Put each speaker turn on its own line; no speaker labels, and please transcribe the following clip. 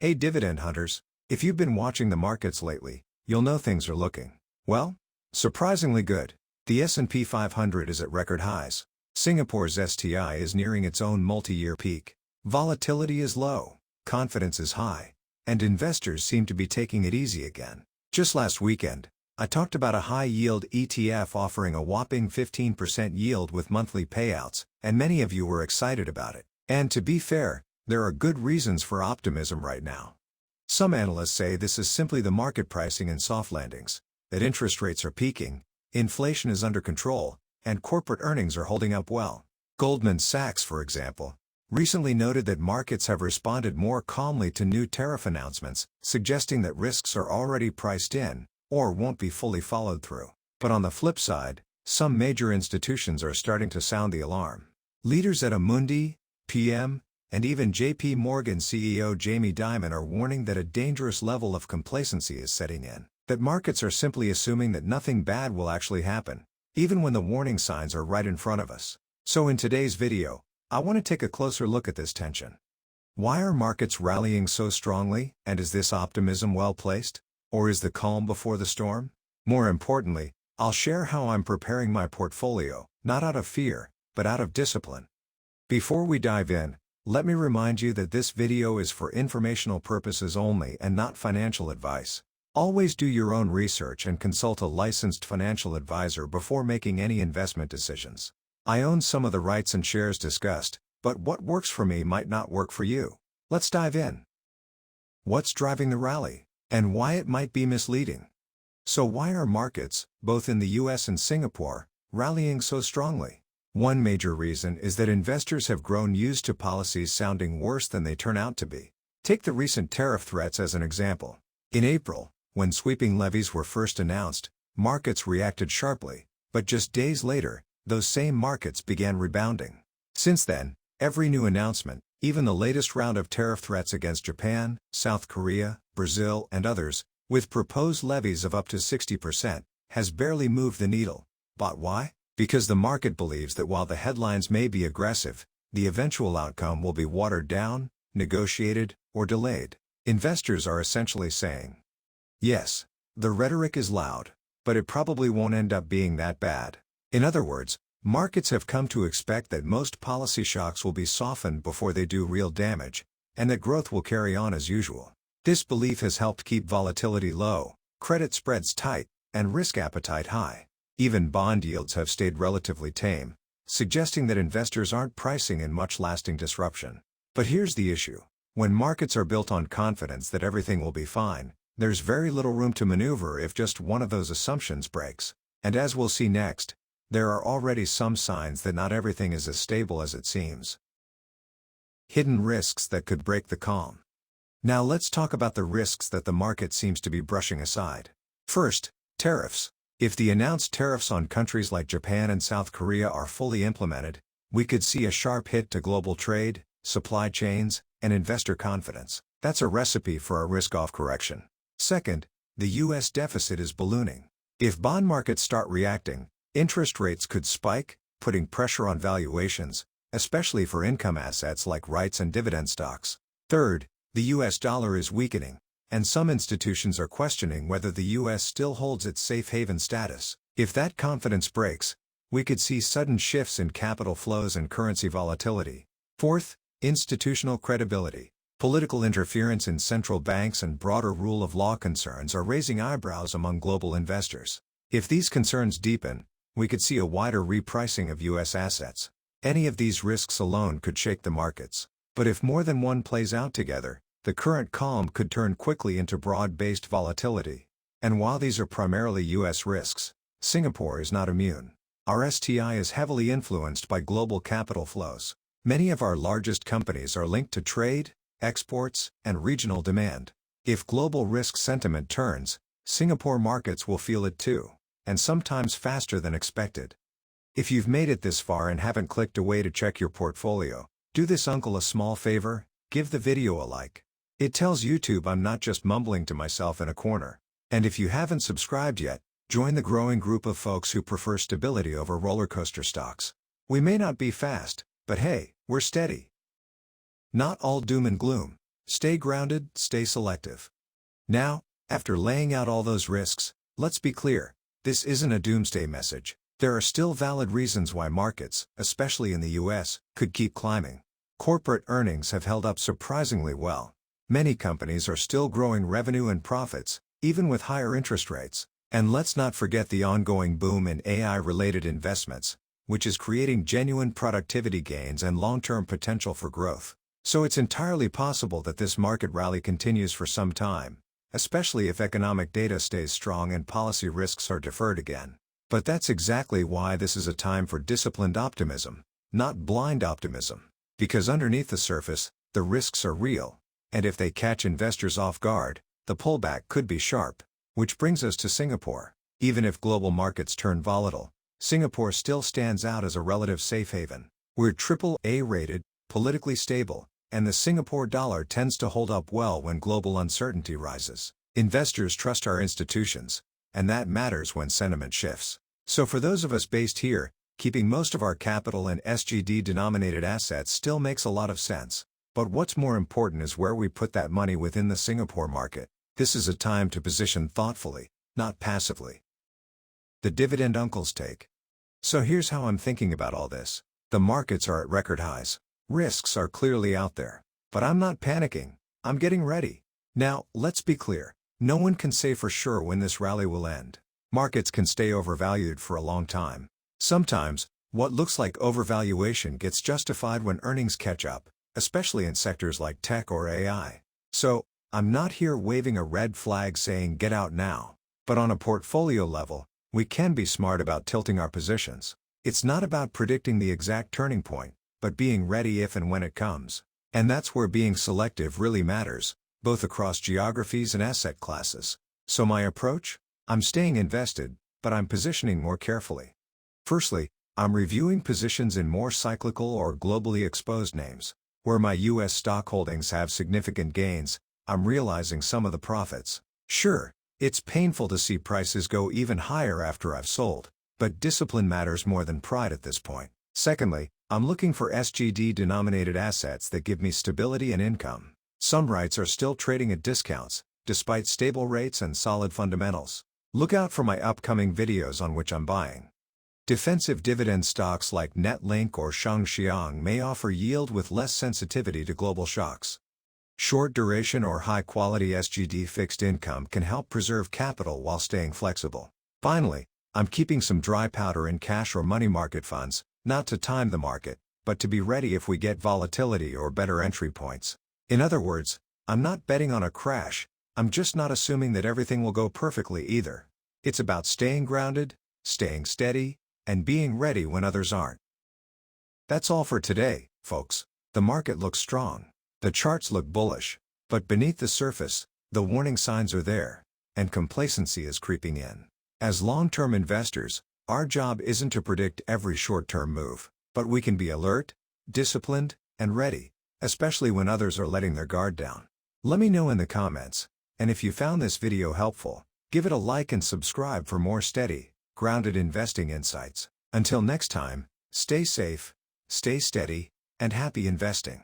Hey dividend hunters, if you've been watching the markets lately, you'll know things are looking, well, surprisingly good. The S&P 500 is at record highs. Singapore's STI is nearing its own multi-year peak. Volatility is low, confidence is high, and investors seem to be taking it easy again. Just last weekend, I talked about a high-yield ETF offering a whopping 15% yield with monthly payouts, and many of you were excited about it. And to be fair, there are good reasons for optimism right now. Some analysts say this is simply the market pricing in soft landings, that interest rates are peaking, inflation is under control, and corporate earnings are holding up well. Goldman Sachs, for example, recently noted that markets have responded more calmly to new tariff announcements, suggesting that risks are already priced in, or won't be fully followed through. But on the flip side, some major institutions are starting to sound the alarm. Leaders at Amundi, PGIM, and even JPMorgan CEO Jamie Dimon are warning that a dangerous level of complacency is setting in, that markets are simply assuming that nothing bad will actually happen, even when the warning signs are right in front of us. So in today's video, I want to take a closer look at this tension. Why are markets rallying so strongly, and is this optimism well placed? Or is the calm before the storm? More importantly, I'll share how I'm preparing my portfolio, not out of fear, but out of discipline. Before we dive in, let me remind you that this video is for informational purposes only and not financial advice. Always do your own research and consult a licensed financial advisor before making any investment decisions. I own some of the rights and shares discussed, but what works for me might not work for you. Let's dive in. What's driving the rally, and why it might be misleading? So why are markets, both in the US and Singapore, rallying so strongly? One major reason is that investors have grown used to policies sounding worse than they turn out to be. Take the recent tariff threats as an example. In April, when sweeping levies were first announced, markets reacted sharply, but just days later, those same markets began rebounding. Since then, every new announcement, even the latest round of tariff threats against Japan, South Korea, Brazil, and others, with proposed levies of up to 60%, has barely moved the needle. But why? Because the market believes that while the headlines may be aggressive, the eventual outcome will be watered down, negotiated, or delayed. Investors are essentially saying, yes, the rhetoric is loud, but it probably won't end up being that bad. In other words, markets have come to expect that most policy shocks will be softened before they do real damage, and that growth will carry on as usual. This belief has helped keep volatility low, credit spreads tight, and risk appetite high. Even bond yields have stayed relatively tame, suggesting that investors aren't pricing in much lasting disruption. But here's the issue. When markets are built on confidence that everything will be fine, there's very little room to maneuver if just one of those assumptions breaks. And as we'll see next, there are already some signs that not everything is as stable as it seems. Hidden risks that could break the calm. Now let's talk about the risks that the market seems to be brushing aside. First, tariffs. If the announced tariffs on countries like Japan and South Korea are fully implemented, we could see a sharp hit to global trade, supply chains, and investor confidence. That's a recipe for a risk-off correction. Second, the U.S. deficit is ballooning. If bond markets start reacting, interest rates could spike, putting pressure on valuations, especially for income assets like REITs and dividend stocks. Third, the U.S. dollar is weakening, and some institutions are questioning whether the U.S. still holds its safe haven status. If that confidence breaks, we could see sudden shifts in capital flows and currency volatility. Fourth, institutional credibility. Political interference in central banks and broader rule of law concerns are raising eyebrows among global investors. If these concerns deepen, we could see a wider repricing of U.S. assets. Any of these risks alone could shake the markets. But if more than one plays out together, the current calm could turn quickly into broad-based volatility. And while these are primarily U.S. risks, Singapore is not immune. Our STI is heavily influenced by global capital flows. Many of our largest companies are linked to trade, exports, and regional demand. If global risk sentiment turns, Singapore markets will feel it too, and sometimes faster than expected. If you've made it this far and haven't clicked away to check your portfolio, do this uncle a small favor, give the video a like. It tells YouTube I'm not just mumbling to myself in a corner. And if you haven't subscribed yet, join the growing group of folks who prefer stability over roller coaster stocks. We may not be fast, but hey, we're steady. Not all doom and gloom. Stay grounded, stay selective. Now, after laying out all those risks, let's be clear, this isn't a doomsday message. There are still valid reasons why markets, especially in the US, could keep climbing. Corporate earnings have held up surprisingly well. Many companies are still growing revenue and profits, even with higher interest rates. And let's not forget the ongoing boom in AI-related investments, which is creating genuine productivity gains and long-term potential for growth. So it's entirely possible that this market rally continues for some time, especially if economic data stays strong and policy risks are deferred again. But that's exactly why this is a time for disciplined optimism, not blind optimism. Because underneath the surface, the risks are real, and if they catch investors off guard, the pullback could be sharp. Which brings us to Singapore. Even if global markets turn volatile, Singapore still stands out as a relative safe haven. We're AAA rated, politically stable, and the Singapore dollar tends to hold up well when global uncertainty rises. Investors trust our institutions, and that matters when sentiment shifts. So for those of us based here, keeping most of our capital in SGD-denominated assets still makes a lot of sense. But what's more important is where we put that money within the Singapore market. This is a time to position thoughtfully, not passively. The dividend uncle's take. So here's how I'm thinking about all this. The markets are at record highs. Risks are clearly out there. But I'm not panicking. I'm getting ready. Now, let's be clear. No one can say for sure when this rally will end. Markets can stay overvalued for a long time. Sometimes, what looks like overvaluation gets justified when earnings catch up, especially in sectors like tech or AI. So, I'm not here waving a red flag saying get out now. But on a portfolio level, we can be smart about tilting our positions. It's not about predicting the exact turning point, but being ready if and when it comes. And that's where being selective really matters, both across geographies and asset classes. So my approach? I'm staying invested, but I'm positioning more carefully. Firstly, I'm reviewing positions in more cyclical or globally exposed names. Where my US stock holdings have significant gains, I'm realizing some of the profits. Sure, it's painful to see prices go even higher after I've sold, but discipline matters more than pride at this point. Secondly, I'm looking for SGD-denominated assets that give me stability and income. Some REITs are still trading at discounts, despite stable rates and solid fundamentals. Look out for my upcoming videos on which I'm buying. Defensive dividend stocks like Netlink or Shangxiang may offer yield with less sensitivity to global shocks. Short duration or high-quality SGD fixed income can help preserve capital while staying flexible. Finally, I'm keeping some dry powder in cash or money market funds, not to time the market, but to be ready if we get volatility or better entry points. In other words, I'm not betting on a crash, I'm just not assuming that everything will go perfectly either. It's about staying grounded, staying steady, and being ready when others aren't. That's all for today, folks. The market looks strong. The charts look bullish, but beneath the surface, the warning signs are there, and complacency is creeping in. As long-term investors, our job isn't to predict every short-term move, but we can be alert, disciplined, and ready, especially when others are letting their guard down. Let me know in the comments, and if you found this video helpful, give it a like and subscribe for more steady, grounded investing insights. Until next time, stay safe, stay steady, and happy investing.